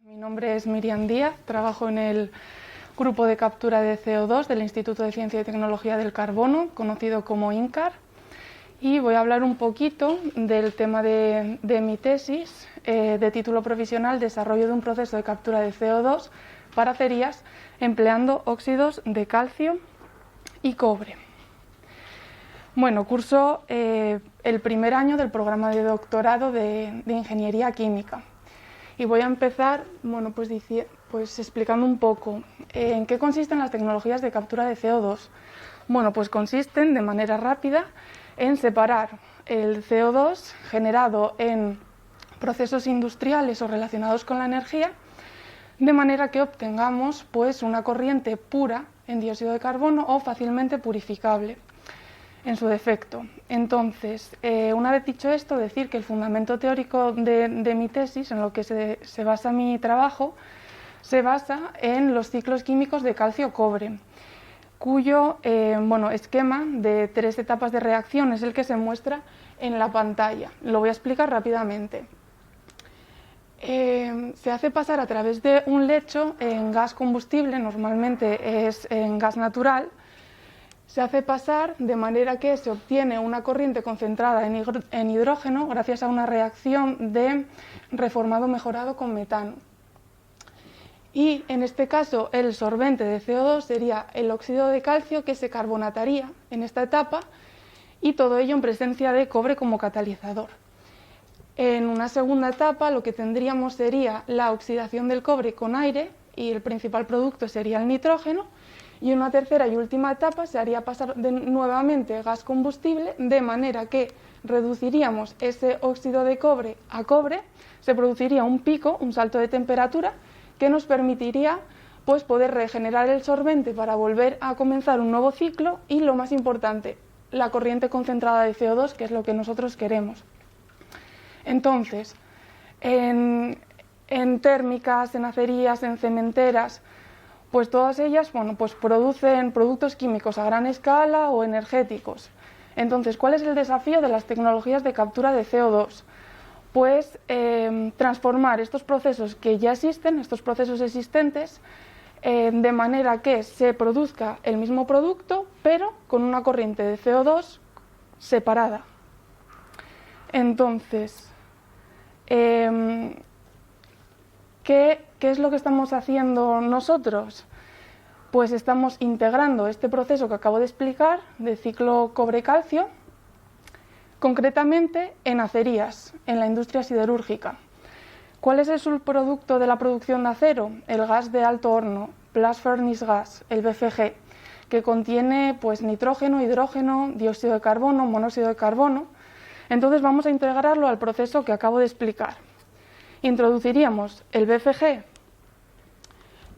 Mi nombre es Miriam Díaz, trabajo en el grupo de captura de CO2 del Instituto de Ciencia y Tecnología del Carbono, conocido como INCAR, y voy a hablar un poquito del tema de mi tesis de título provisional, Desarrollo de un proceso de captura de CO2 para acerías empleando óxidos de calcio y cobre. Bueno, curso el primer año del programa de doctorado de Ingeniería Química. Y voy a empezar pues explicando un poco en qué consisten las tecnologías de captura de CO2. Bueno, pues consisten de manera rápida en separar el CO2 generado en procesos industriales o relacionados con la energía, de manera que obtengamos pues una corriente pura en dióxido de carbono o fácilmente purificable en su defecto. Entonces, una vez dicho esto, decir que el fundamento teórico de mi tesis, en lo que se basa mi trabajo, se basa en los ciclos químicos de calcio-cobre, cuyo esquema de 3 etapas de reacción es el que se muestra en la pantalla. Lo voy a explicar rápidamente. Se hace pasar a través de un lecho en gas combustible, normalmente es en gas natural. Se hace pasar de manera que se obtiene una corriente concentrada en hidrógeno gracias a una reacción de reformado mejorado con metano. Y en este caso el sorbente de CO2 sería el óxido de calcio, que se carbonataría en esta etapa, y todo ello en presencia de cobre como catalizador. En una segunda etapa lo que tendríamos sería la oxidación del cobre con aire, y el principal producto sería el nitrógeno. Y en una tercera y última etapa se haría pasar nuevamente gas combustible, de manera que reduciríamos ese óxido de cobre a cobre, se produciría un pico, un salto de temperatura, que nos permitiría pues, poder regenerar el sorbente para volver a comenzar un nuevo ciclo y, lo más importante, la corriente concentrada de CO2, que es lo que nosotros queremos. Entonces, en térmicas, en acerías, en cementeras, pues todas ellas producen productos químicos a gran escala o energéticos. Entonces, ¿cuál es el desafío de las tecnologías de captura de CO2? Pues transformar estos procesos que ya existen, estos procesos existentes, de manera que se produzca el mismo producto, pero con una corriente de CO2 separada. Entonces, ¿qué es lo que estamos haciendo nosotros? Pues estamos integrando este proceso que acabo de explicar, de ciclo cobre-calcio, concretamente en acerías, en la industria siderúrgica. ¿Cuál es el subproducto de la producción de acero? El gas de alto horno, Blast Furnace Gas, el BFG, que contiene pues, nitrógeno, hidrógeno, dióxido de carbono, monóxido de carbono. Entonces vamos a integrarlo al proceso que acabo de explicar. Introduciríamos el BFG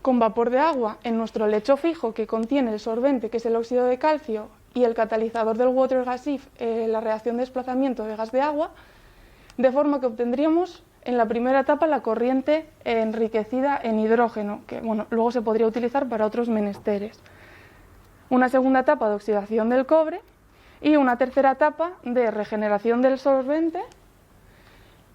con vapor de agua en nuestro lecho fijo, que contiene el sorbente, que es el óxido de calcio, y el catalizador del water gas if, la reacción de desplazamiento de gas de agua, de forma que obtendríamos en la primera etapa la corriente enriquecida en hidrógeno, que luego se podría utilizar para otros menesteres. Una segunda etapa de oxidación del cobre y una tercera etapa de regeneración del sorbente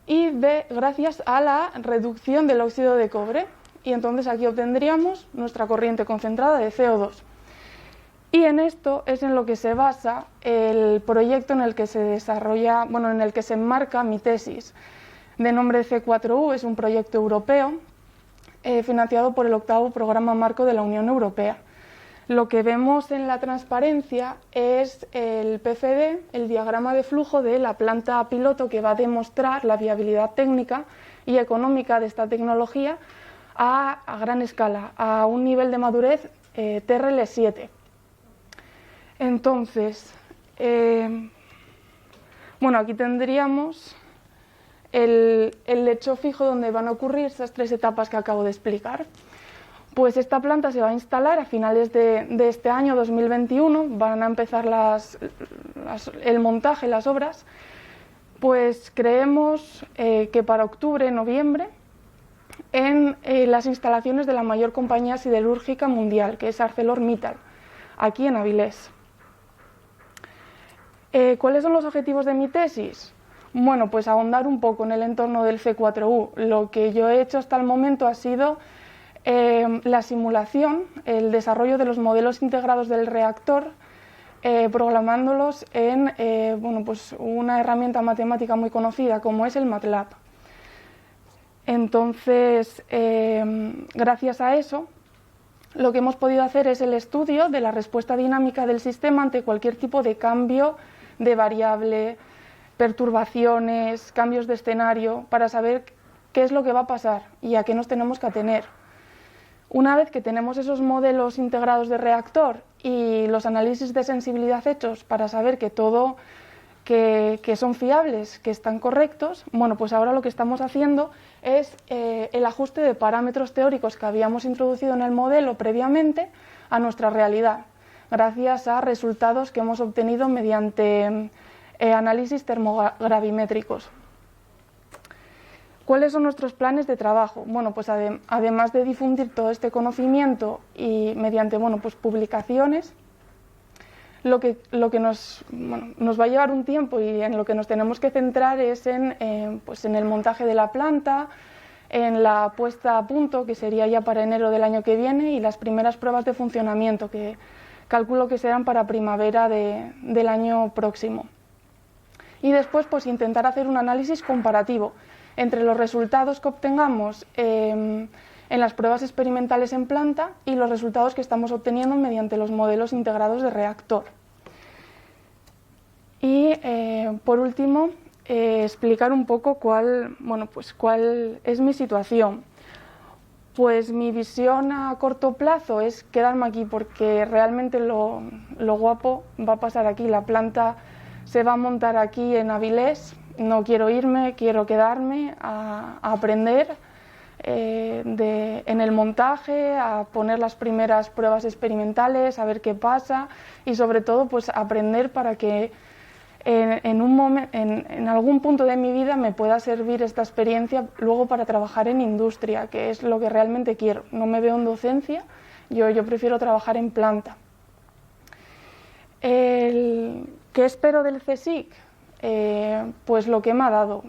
y gracias a la reducción del óxido de cobre. Y entonces aquí obtendríamos nuestra corriente concentrada de CO2. Y en esto es en lo que se basa el proyecto en el que se desarrolla, en el que se enmarca mi tesis, de nombre C4U. Es un proyecto europeo financiado por el 8º Programa Marco de la Unión Europea. Lo que vemos en la transparencia es el PFD, el diagrama de flujo de la planta piloto, que va a demostrar la viabilidad técnica y económica de esta tecnología a gran escala, a un nivel de madurez TRL7. Entonces, aquí tendríamos el lecho fijo donde van a ocurrir esas 3 etapas que acabo de explicar. Pues esta planta se va a instalar a finales de este año 2021, van a empezar el montaje, las obras. Pues creemos que para octubre, noviembre, en las instalaciones de la mayor compañía siderúrgica mundial, que es ArcelorMittal, aquí en Avilés. ¿Cuáles son los objetivos de mi tesis? Bueno, pues ahondar un poco en el entorno del C4U. Lo que yo he hecho hasta el momento ha sido la simulación, el desarrollo de los modelos integrados del reactor, programándolos en bueno, pues una herramienta matemática muy conocida como es el MATLAB. Entonces, gracias a eso, lo que hemos podido hacer es el estudio de la respuesta dinámica del sistema ante cualquier tipo de cambio de variable, perturbaciones, cambios de escenario, para saber qué es lo que va a pasar y a qué nos tenemos que atener. Una vez que tenemos esos modelos integrados de reactor y los análisis de sensibilidad hechos para saber que todo, que son fiables, que están correctos, bueno, pues ahora lo que estamos haciendo es el ajuste de parámetros teóricos que habíamos introducido en el modelo previamente a nuestra realidad, gracias a resultados que hemos obtenido mediante análisis termogravimétricos. ¿Cuáles son nuestros planes de trabajo? Bueno, pues además de difundir todo este conocimiento y mediante pues publicaciones, lo que nos va a llevar un tiempo y en lo que nos tenemos que centrar es en el montaje de la planta, en la puesta a punto, que sería ya para enero del año que viene, y las primeras pruebas de funcionamiento, que calculo que serán para primavera del año próximo. Y después pues intentar hacer un análisis comparativo entre los resultados que obtengamos en las pruebas experimentales en planta y los resultados que estamos obteniendo mediante los modelos integrados de reactor. Y por último, explicar un poco cuál es mi situación. Pues mi visión a corto plazo es quedarme aquí, porque realmente lo guapo va a pasar aquí. La planta se va a montar aquí en Avilés. No quiero irme, quiero quedarme a aprender en el montaje, a poner las primeras pruebas experimentales, a ver qué pasa y sobre todo pues aprender para que en algún punto de mi vida me pueda servir esta experiencia luego para trabajar en industria, que es lo que realmente quiero. No me veo en docencia, yo prefiero trabajar en planta. ¿Qué espero del CSIC? Pues lo que me ha dado,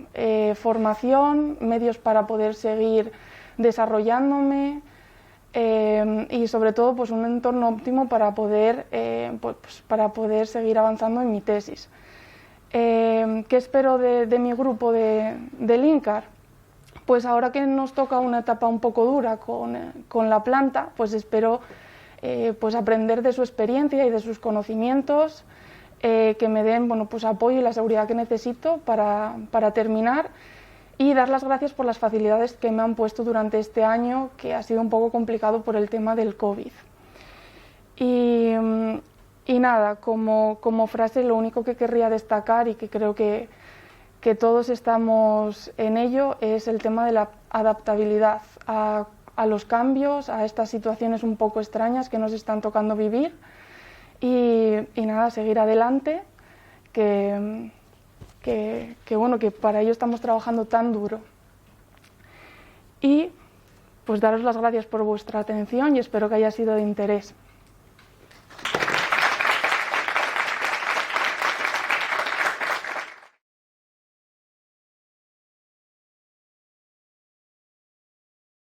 formación, medios para poder seguir desarrollándome y sobre todo pues un entorno óptimo para poder seguir avanzando en mi tesis. ¿Qué espero de mi grupo del INCAR? Pues ahora que nos toca una etapa un poco dura con la planta, pues espero pues aprender de su experiencia y de sus conocimientos, que me den apoyo y la seguridad que necesito para terminar, y dar las gracias por las facilidades que me han puesto durante este año, que ha sido un poco complicado por el tema del COVID. Y nada, como frase, lo único que querría destacar, y que creo que todos estamos en ello, es el tema de la adaptabilidad a los cambios, a estas situaciones un poco extrañas que nos están tocando vivir. Y nada, seguir adelante, que para ello estamos trabajando tan duro. Y pues daros las gracias por vuestra atención y espero que haya sido de interés.